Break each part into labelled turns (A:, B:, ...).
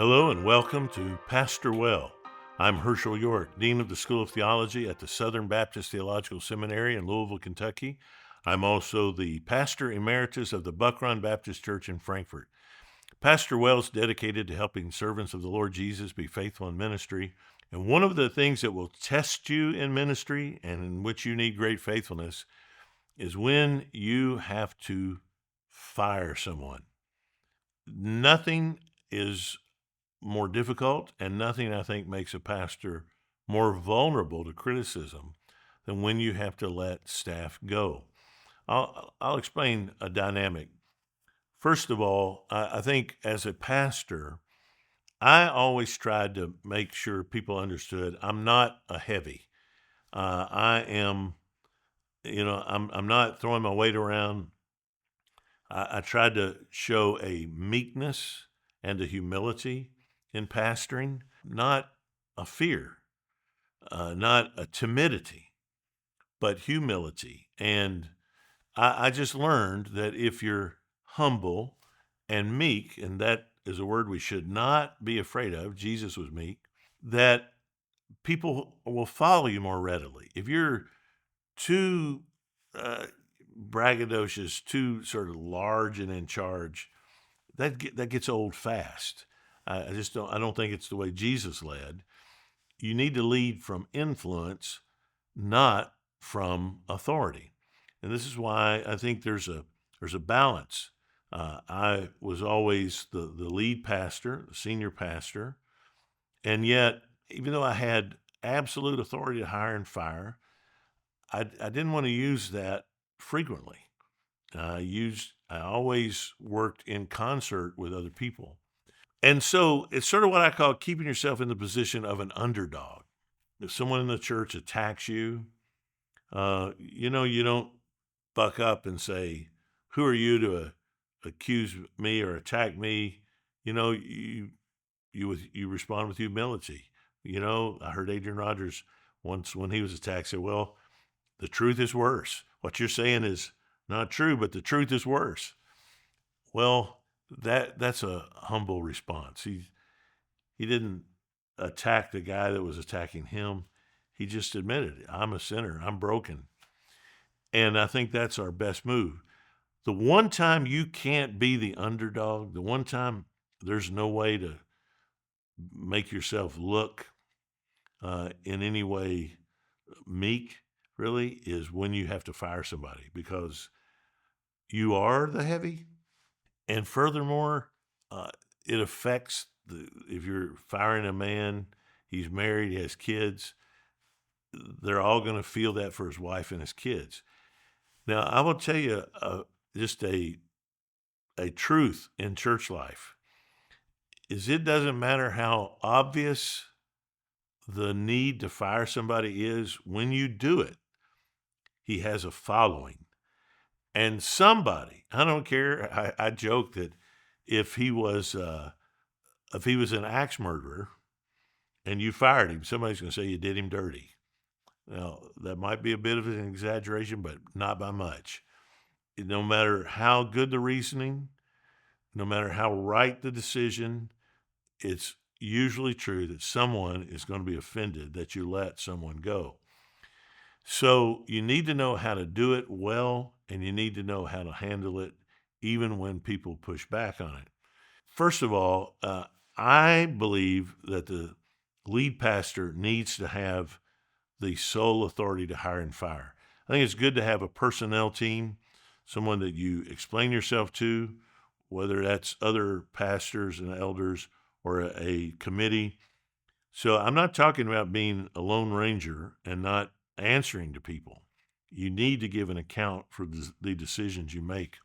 A: Hello and welcome to Pastor Well. I'm Hershael York, Dean of the School of Theology at the Southern Baptist Theological Seminary in Louisville, Kentucky. I'm also the Pastor Emeritus of the Buckron Baptist Church in Frankfort. Pastor Well is dedicated to helping servants of the Lord Jesus be faithful in ministry. And one of the things that will test you in ministry and in which you need great faithfulness is when you have to fire someone. Nothing is more difficult, and nothing, I think, makes a pastor more vulnerable to criticism than when you have to let staff go. I'll explain a dynamic. First of all, I think as a pastor, I always tried to make sure people understood I'm not a heavy. I am, I'm not throwing my weight around. I tried to show a meekness and a humility in pastoring, not a fear, not a timidity, but humility. And I just learned that if you're humble and meek, and that is a word we should not be afraid of, Jesus was meek, that people will follow you more readily. If you're too uh, braggadocious, too sort of large and in charge, that gets old fast. I don't think it's the way Jesus led. You need to lead from influence, not from authority. And this is why I think there's a balance. I was always the lead pastor, the senior pastor, and yet even though I had absolute authority to hire and fire, I didn't want to use that frequently. I always worked in concert with other people. And so it's sort of what I call keeping yourself in the position of an underdog. If someone in the church attacks you, you don't buck up and say, "Who are you to accuse me or attack me?" You respond with humility. I heard Adrian Rogers once when he was attacked say, "Well, the truth is worse. What you're saying is not true, but the truth is worse." Well, that's a humble response. He didn't attack the guy that was attacking him. He just admitted it. I'm a sinner. I'm broken. And I think that's our best move. The one time you can't be the underdog, the one time there's no way to make yourself look in any way meek, really, is when you have to fire somebody because you are the heavy. And furthermore, it affects if you're firing a man, he's married, he has kids, they're all going to feel that for his wife and his kids. Now, I will tell you just a truth in church life is it doesn't matter how obvious the need to fire somebody is when you do it, he has a following. And somebody, I don't care, I joke that if he was an axe murderer and you fired him, somebody's going to say you did him dirty. Now, that might be a bit of an exaggeration, but not by much. No matter how good the reasoning, no matter how right the decision, it's usually true that someone is going to be offended that you let someone go. So you need to know how to do it well, and you need to know how to handle it even when people push back on it. First of all, I believe that the lead pastor needs to have the sole authority to hire and fire. I think it's good to have a personnel team, someone that you explain yourself to, whether that's other pastors and elders or a committee. So I'm not talking about being a lone ranger and not answering to people. You need to give an account for the decisions you make.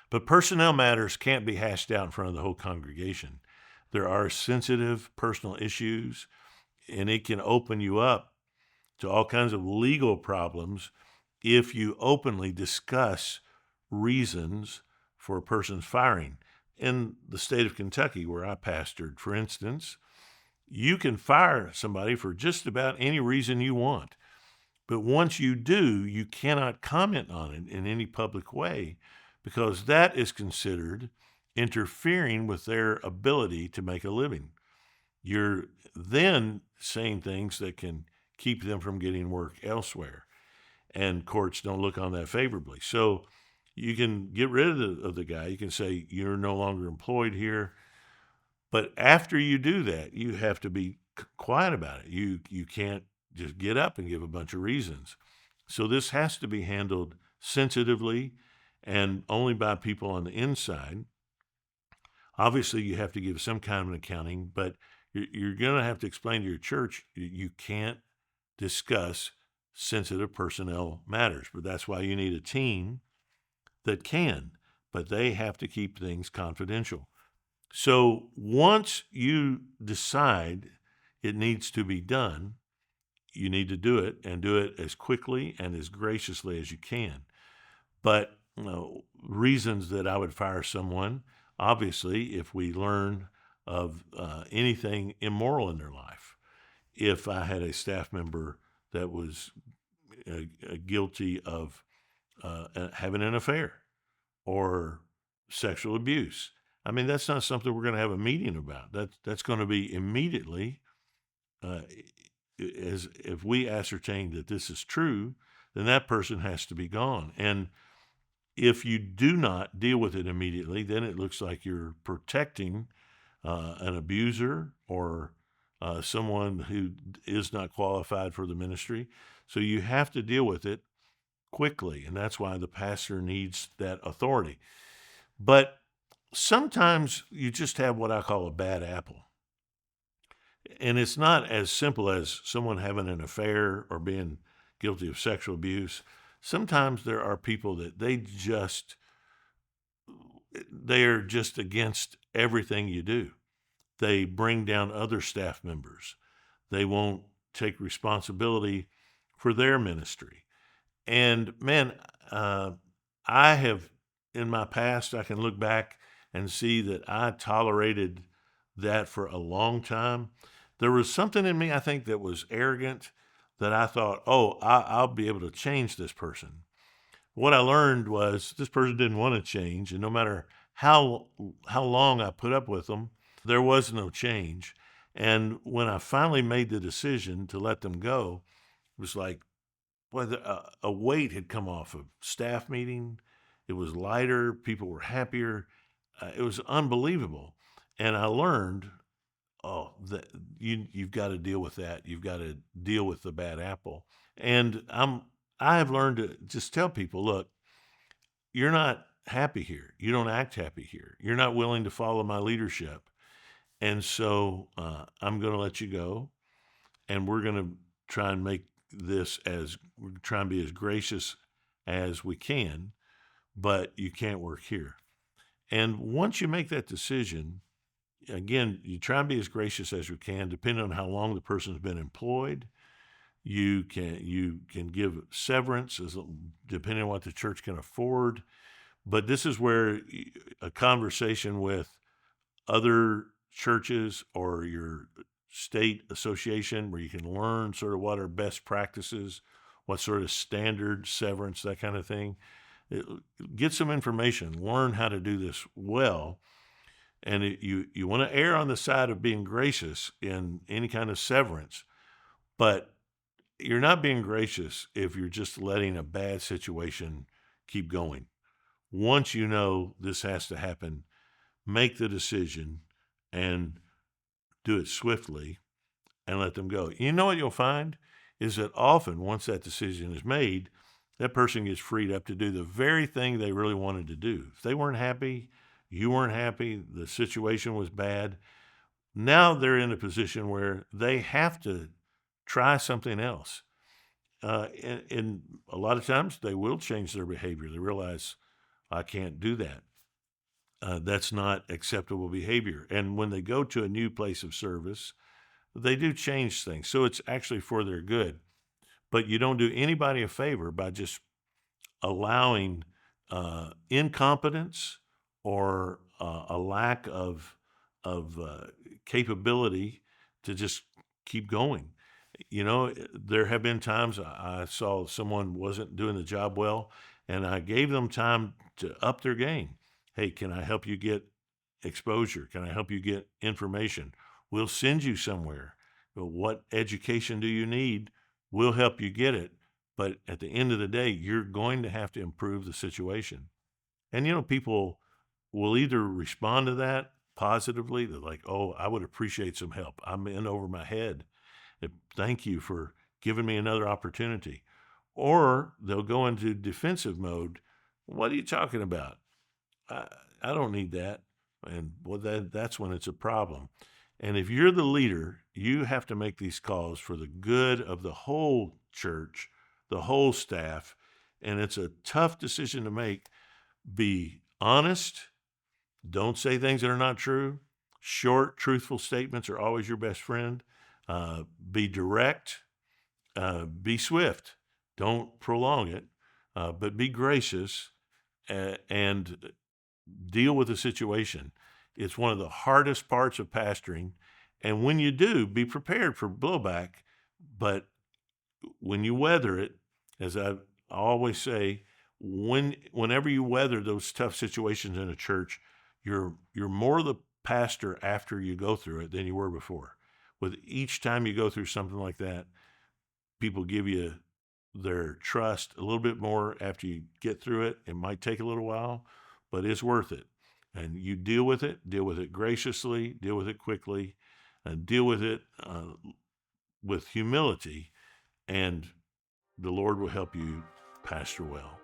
A: But personnel matters can't be hashed out in front of the whole congregation. There are sensitive personal issues, and it can open you up to all kinds of legal problems if you openly discuss reasons for a person's firing. In the state of Kentucky, where I pastored, for instance, you can fire somebody for just about any reason you want. But once you do, you cannot comment on it in any public way because that is considered interfering with their ability to make a living. You're then saying things that can keep them from getting work elsewhere, and courts don't look on that favorably. So you can get rid of the guy. You can say you're no longer employed here. But after you do that, you have to be quiet about it. You can't just get up and give a bunch of reasons. So this has to be handled sensitively and only by people on the inside. Obviously, you have to give some kind of an accounting, but you're going to have to explain to your church you can't discuss sensitive personnel matters. But that's why you need a team that can, but they have to keep things confidential. So once you decide it needs to be done, you need to do it and do it as quickly and as graciously as you can. But reasons that I would fire someone, obviously, if we learn of anything immoral in their life. If I had a staff member that was guilty of having an affair or sexual abuse, I mean, that's not something we're going to have a meeting about. That's going to be immediately, uh, as if we ascertain that this is true, then that person has to be gone. And if you do not deal with it immediately, then it looks like you're protecting an abuser or someone who is not qualified for the ministry. So you have to deal with it quickly, and that's why the pastor needs that authority. But sometimes you just have what I call a bad apple. And it's not as simple as someone having an affair or being guilty of sexual abuse. Sometimes there are people that they are just against everything you do. They bring down other staff members. They won't take responsibility for their ministry. And man, uh, I have in my past, I can look back and see that I tolerated that for a long time. There was something in me, I think, that was arrogant that I thought, oh, I'll be able to change this person. What I learned was this person didn't want to change, and no matter how long I put up with them, there was no change. And when I finally made the decision to let them go, it was like, well, a weight had come off of staff meeting. It was lighter. People were happier. It was unbelievable. And I learned, oh, that you've got to deal with that. You've got to deal with the bad apple. And I have learned to just tell people, look, you're not happy here. You don't act happy here. You're not willing to follow my leadership. And so I'm going to let you go. And we're going to try and make this we're trying to be as gracious as we can, but you can't work here. And once you make that decision, again, you try and be as gracious as you can, depending on how long the person's been employed. You can give severance depending on what the church can afford. But this is where a conversation with other churches or your state association where you can learn sort of what are best practices, what sort of standard severance, that kind of thing. Get some information, learn how to do this well. And you want to err on the side of being gracious in any kind of severance, but you're not being gracious if you're just letting a bad situation keep going. Once you know this has to happen, make the decision and do it swiftly and let them go. You know what you'll find is that often once that decision is made, that person gets freed up to do the very thing they really wanted to do. If they weren't happy, you weren't happy, the situation was bad, now they're in a position where they have to try something else. And a lot of times they will change their behavior. They realize, I can't do that. That's not acceptable behavior. And when they go to a new place of service, they do change things. So it's actually for their good. But you don't do anybody a favor by just allowing incompetence or a lack of capability to just keep going. You know, there have been times I saw someone wasn't doing the job well, and I gave them time to up their game. Hey, can I help you get exposure? Can I help you get information? We'll send you somewhere. But what education do you need? We'll help you get it. But at the end of the day, you're going to have to improve the situation. And, people will either respond to that positively. They're like, oh, I would appreciate some help. I'm in over my head. Thank you for giving me another opportunity. Or they'll go into defensive mode. What are you talking about? I, I don't need that. And well, that's when it's a problem. And if you're the leader, you have to make these calls for the good of the whole church, the whole staff. And it's a tough decision to make. Be honest. Don't say things that are not true. Short, truthful statements are always your best friend. Be direct. Be swift. Don't prolong it, but be gracious and deal with the situation. It's one of the hardest parts of pastoring. And when you do, be prepared for blowback. But when you weather it, as I always say, whenever you weather those tough situations in a church, you're more the pastor after you go through it than you were before. With each time you go through something like that, people give you their trust a little bit more after you get through it. It might take a little while, but it's worth it. And you deal with it graciously, deal with it quickly, and deal with it with humility, and the Lord will help you pastor well.